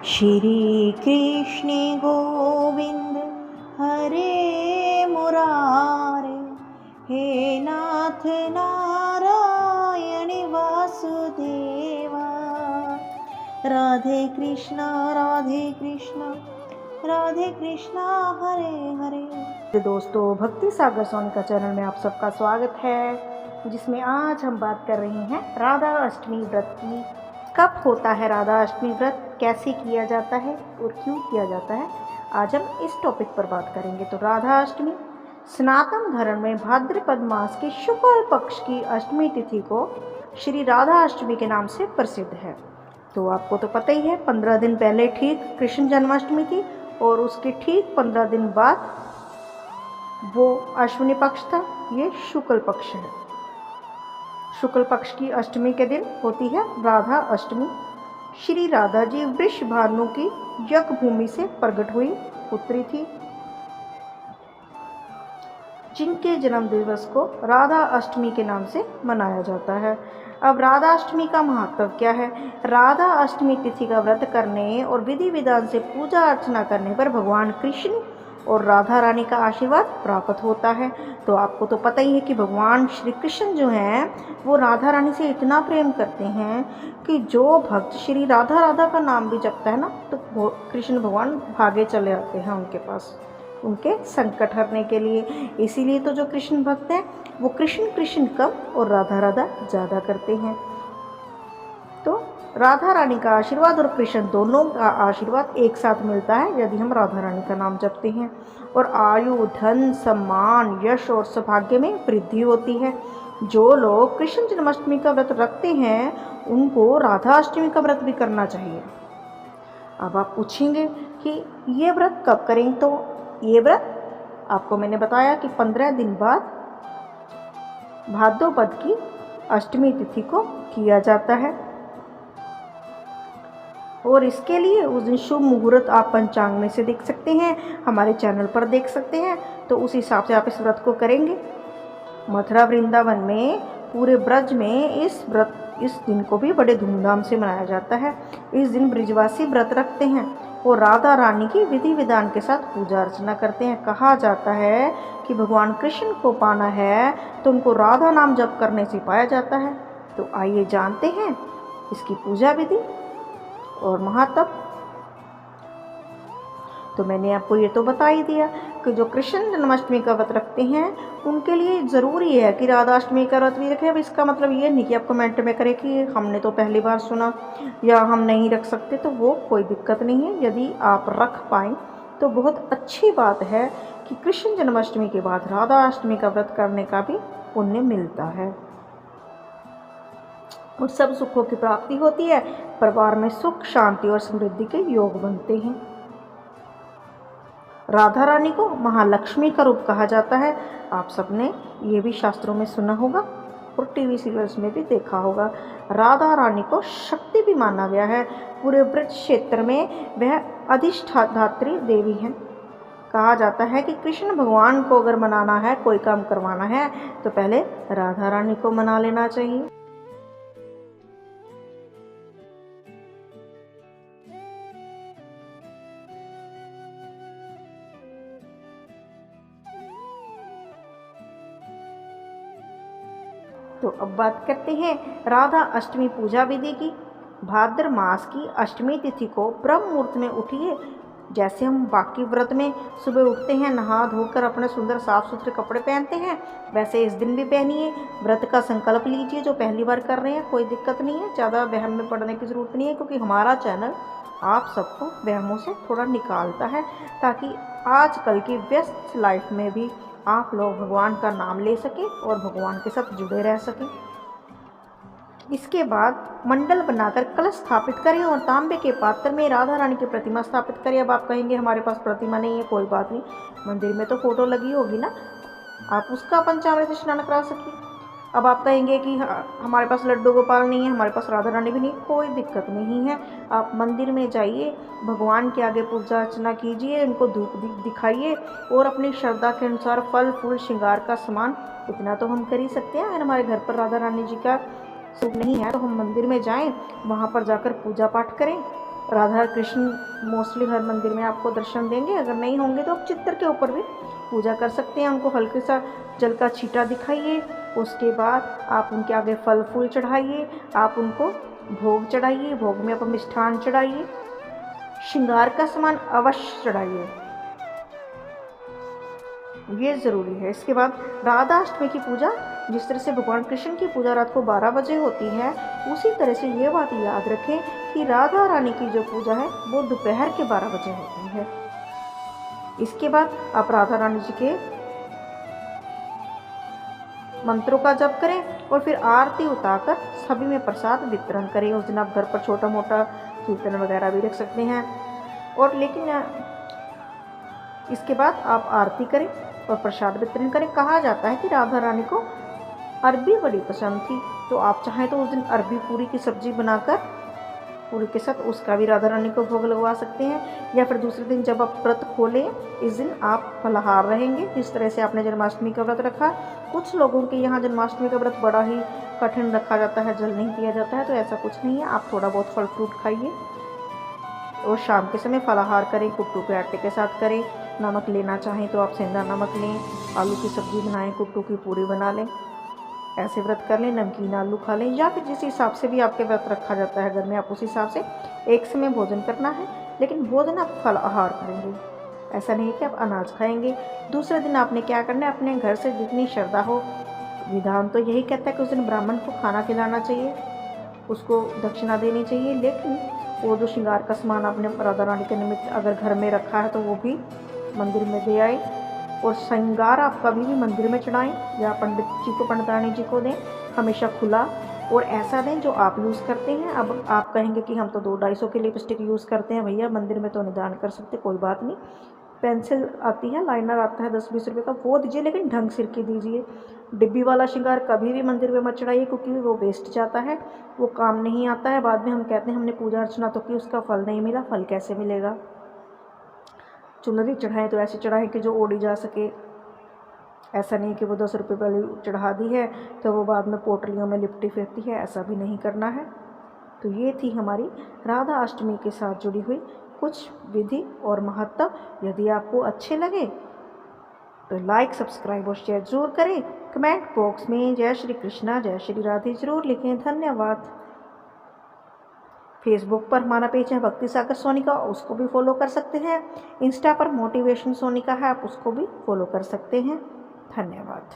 श्री कृष्ण गोविंद हरे मुरारे, हे नाथ नारायण वासुदेवा। राधे कृष्णा राधे कृष्णा राधे कृष्णा हरे हरे। दोस्तों, भक्ति सागर सोनिका चैनल में आप सबका स्वागत है, जिसमें आज हम बात कर रहे हैं राधा अष्टमी व्रत की। कब होता है राधा अष्टमी व्रत, कैसे किया जाता है और क्यों किया जाता है, आज हम इस टॉपिक पर बात करेंगे। तो राधा अष्टमी सनातन धर्म में भाद्रपद मास के शुक्ल पक्ष की अष्टमी तिथि को श्री राधा अष्टमी के नाम से प्रसिद्ध है। तो आपको तो पता ही है, 15 दिन पहले ठीक कृष्ण जन्माष्टमी थी और उसके ठीक 15 दिन बाद वो अश्विनी पक्ष था, ये शुक्ल पक्ष है। शुक्ल पक्ष की अष्टमी के दिन होती है राधा अष्टमी। श्री राधा जी वृषभानु की यज्ञ भूमि से प्रकट हुई पुत्री थी, जिनके जन्म दिवस को राधा अष्टमी के नाम से मनाया जाता है। अब राधा अष्टमी का महत्व क्या है? राधा अष्टमी तिथि का व्रत करने और विधि विधान से पूजा अर्चना करने पर भगवान कृष्ण और राधा रानी का आशीर्वाद प्राप्त होता है। तो आपको तो पता ही है कि भगवान श्री कृष्ण जो हैं वो राधा रानी से इतना प्रेम करते हैं कि जो भक्त श्री राधा राधा का नाम भी जपता है ना, तो कृष्ण भगवान भागे चले आते हैं उनके पास, उनके संकट हरने के लिए। इसीलिए तो जो कृष्ण भक्त हैं वो कृष्ण कृष्ण कम और राधा राधा ज़्यादा करते हैं। तो राधा रानी का आशीर्वाद और कृष्ण दोनों का आशीर्वाद एक साथ मिलता है यदि हम राधा रानी का नाम जपते हैं, और आयु, धन, सम्मान, यश और सौभाग्य में वृद्धि होती है। जो लोग कृष्ण जन्माष्टमी का व्रत रखते हैं उनको राधा अष्टमी का व्रत भी करना चाहिए। अब आप पूछेंगे कि ये व्रत कब करें? तो ये व्रत आपको मैंने बताया कि 15 दिन बाद भाद्रपद की अष्टमी तिथि को किया जाता है, और इसके लिए उस दिन शुभ मुहूर्त आप पंचांग में से देख सकते हैं, हमारे चैनल पर देख सकते हैं। तो उस हिसाब से आप इस व्रत को करेंगे। मथुरा वृंदावन में पूरे ब्रज में इस दिन को भी बड़े धूमधाम से मनाया जाता है। इस दिन ब्रजवासी व्रत रखते हैं और राधा रानी की विधि विधान के साथ पूजा अर्चना करते हैं। कहा जाता है कि भगवान कृष्ण को पाना है तो उनको राधा नाम जप करने से पाया जाता है। तो आइए जानते हैं इसकी पूजा विधि और महत्व। तो मैंने आपको ये तो बता ही दिया कि जो कृष्ण जन्माष्टमी का व्रत रखते हैं उनके लिए ज़रूरी है कि राधा अष्टमी का व्रत भी रखें। अब इसका मतलब ये नहीं कि आप कमेंट में करें कि हमने तो पहली बार सुना या हम नहीं रख सकते, तो वो कोई दिक्कत नहीं है। यदि आप रख पाएँ तो बहुत अच्छी बात है कि कृष्ण जन्माष्टमी के बाद राधा अष्टमी का व्रत करने का भी पुण्य मिलता है और सब सुखों की प्राप्ति होती है। परिवार में सुख, शांति और समृद्धि के योग बनते हैं। राधा रानी को महालक्ष्मी का रूप कहा जाता है। आप सबने ये भी शास्त्रों में सुना होगा और टीवी सीरियल्स में भी देखा होगा। राधा रानी को शक्ति भी माना गया है। पूरे ब्रज क्षेत्र में वह अधिष्ठात्री देवी हैं। कहा जाता है कि कृष्ण भगवान को अगर मनाना है, कोई काम करवाना है, तो पहले राधा रानी को मना लेना चाहिए। तो अब बात करते हैं राधा अष्टमी पूजा विधि की। भाद्र मास की अष्टमी तिथि को ब्रह्म मुहूर्त में उठिए। जैसे हम बाकी व्रत में सुबह उठते हैं, नहा धोकर अपने सुंदर साफ सुथरे कपड़े पहनते हैं, वैसे इस दिन भी पहनिए। व्रत का संकल्प लीजिए। जो पहली बार कर रहे हैं कोई दिक्कत नहीं है, ज़्यादा वहम में पड़ने की ज़रूरत नहीं है, क्योंकि हमारा चैनल आप सबको वहमों से थोड़ा निकालता है, ताकि आजकल की व्यस्त लाइफ में भी आप लोग भगवान का नाम ले सकें और भगवान के साथ जुड़े रह सकें। इसके बाद मंडल बनाकर कलश स्थापित करें और तांबे के पात्र में राधा रानी की प्रतिमा स्थापित करें। अब आप कहेंगे हमारे पास प्रतिमा नहीं है, कोई बात नहीं, मंदिर में तो फोटो लगी होगी ना, आप उसका पंचामृत स्नान करा सकिए। अब आप कहेंगे कि हमारे पास लड्डू गोपाल नहीं है, हमारे पास राधा रानी भी नहीं, कोई दिक्कत नहीं है। आप मंदिर में जाइए, भगवान के आगे पूजा अर्चना कीजिए, उनको धूप दिखाइए और अपनी श्रद्धा के अनुसार फल फूल श्रृंगार का सामान, इतना तो हम कर ही सकते हैं। अगर हमारे घर पर राधा रानी जी का सूप नहीं है तो हम मंदिर में जाएं, वहाँ पर जाकर पूजा पाठ करें राधा कृष्ण मोस्टली हर मंदिर में आपको दर्शन देंगे। अगर नहीं होंगे तो आप चित्र के ऊपर भी पूजा कर सकते हैं। उनको हल्के सा जल का छींटा दिखाइए। उसके बाद आप उनके आगे फल फूल चढ़ाइए, आप उनको भोग चढ़ाइए, भोग में आप मिष्ठान चढ़ाइए, श्रृंगार का सामान अवश्य चढ़ाइए, ये ज़रूरी है। इसके बाद राधा अष्टमी की पूजा, जिस तरह से भगवान कृष्ण की पूजा रात को 12 बजे होती है, उसी तरह से ये बात याद रखें कि राधा रानी की जो पूजा है वो दोपहर के 12 बजे होती है। इसके बाद आप राधा रानी जी के मंत्रों का जप करें और फिर आरती उतारकर सभी में प्रसाद वितरण करें। उस दिन आप घर पर छोटा मोटा कीर्तन वगैरह भी रख सकते हैं। और लेकिन इसके बाद आप आरती करें और प्रसाद वितरण करें। कहा जाता है कि राधा रानी को अरबी बड़ी पसंद थी, तो आप चाहें तो उस दिन अरबी पूरी की सब्ज़ी बनाकर पूरी के साथ उसका भी राधा रानी को भोग लगवा सकते हैं। या फिर दूसरे दिन जब आप व्रत खोलें, इस दिन आप फलाहार रहेंगे, जिस तरह से आपने जन्माष्टमी का व्रत रखा। कुछ लोगों के यहाँ जन्माष्टमी का व्रत बड़ा ही कठिन रखा जाता है, जल नहीं पिया जाता है, तो ऐसा कुछ नहीं है। आप थोड़ा बहुत फल फ्रूट खाइए और शाम के समय फलाहार करें, कुट्टू के आटे के साथ करें। नमक लेना चाहें तो आप सेंधा नमक लें, आलू की सब्ज़ी बनाएं, कुट्टू की पूरी बना लें, ऐसे व्रत कर लें। नमकीन आलू खा लें, या फिर जिस हिसाब से भी आपके व्रत रखा जाता है घर में, आप उस हिसाब से एक समय भोजन करना है। लेकिन भोजन आप फलाहार करेंगे, ऐसा नहीं कि आप अनाज खाएंगे। दूसरे दिन आपने क्या करना है, अपने घर से जितनी श्रद्धा हो, विधान तो यही कहता है कि उस दिन ब्राह्मण को खाना खिलाना चाहिए, उसको दक्षिणा देनी चाहिए। लेकिन वो जो श्रृंगार का सामान आपने राधा रानी के निमित्त अगर घर में रखा है तो वो भी मंदिर में दे आए। और श्रृंगार आप कभी भी मंदिर में चढ़ाएं या पंडित जी को, पंडितानी जी को दें, हमेशा खुला और ऐसा दें जो आप यूज़ करते हैं। अब आप कहेंगे कि हम तो 200-250 की लिपस्टिक यूज़ करते हैं, भैया मंदिर में तो निदान कर सकते, कोई बात नहीं। पेंसिल आती है, लाइनर आता है 10-20 रुपये का, वो दीजिए, लेकिन ढंग सिर की दीजिए। डिब्बी वाला श्रृंगार कभी भी मंदिर में मत चढ़ाइए, क्योंकि वो वेस्ट जाता है, वो काम नहीं आता है। बाद में हम कहते हैं हमने पूजा अर्चना तो की, उसका फल नहीं मिला। फल कैसे मिलेगा? चुनरी चढ़ाएं तो ऐसे चढ़ाएं कि जो ओढ़ी जा सके। ऐसा नहीं कि वो 10 रुपये वाली चढ़ा दी है तो वो बाद में पोटलियों में लिपटी फिरती है, ऐसा भी नहीं करना है। तो ये थी हमारी राधा अष्टमी के साथ जुड़ी हुई कुछ विधि और महत्व। यदि आपको अच्छे लगे तो लाइक, सब्सक्राइब और शेयर जरूर करें। कमेंट बॉक्स में जय श्री कृष्णा, जय श्री राधे जरूर लिखें। धन्यवाद। फेसबुक पर हमारा पेज है भक्ति सागर सोनिका, उसको भी फॉलो कर सकते हैं। इंस्टा पर मोटिवेशन सोनिका है, आप उसको भी फॉलो कर सकते हैं। धन्यवाद।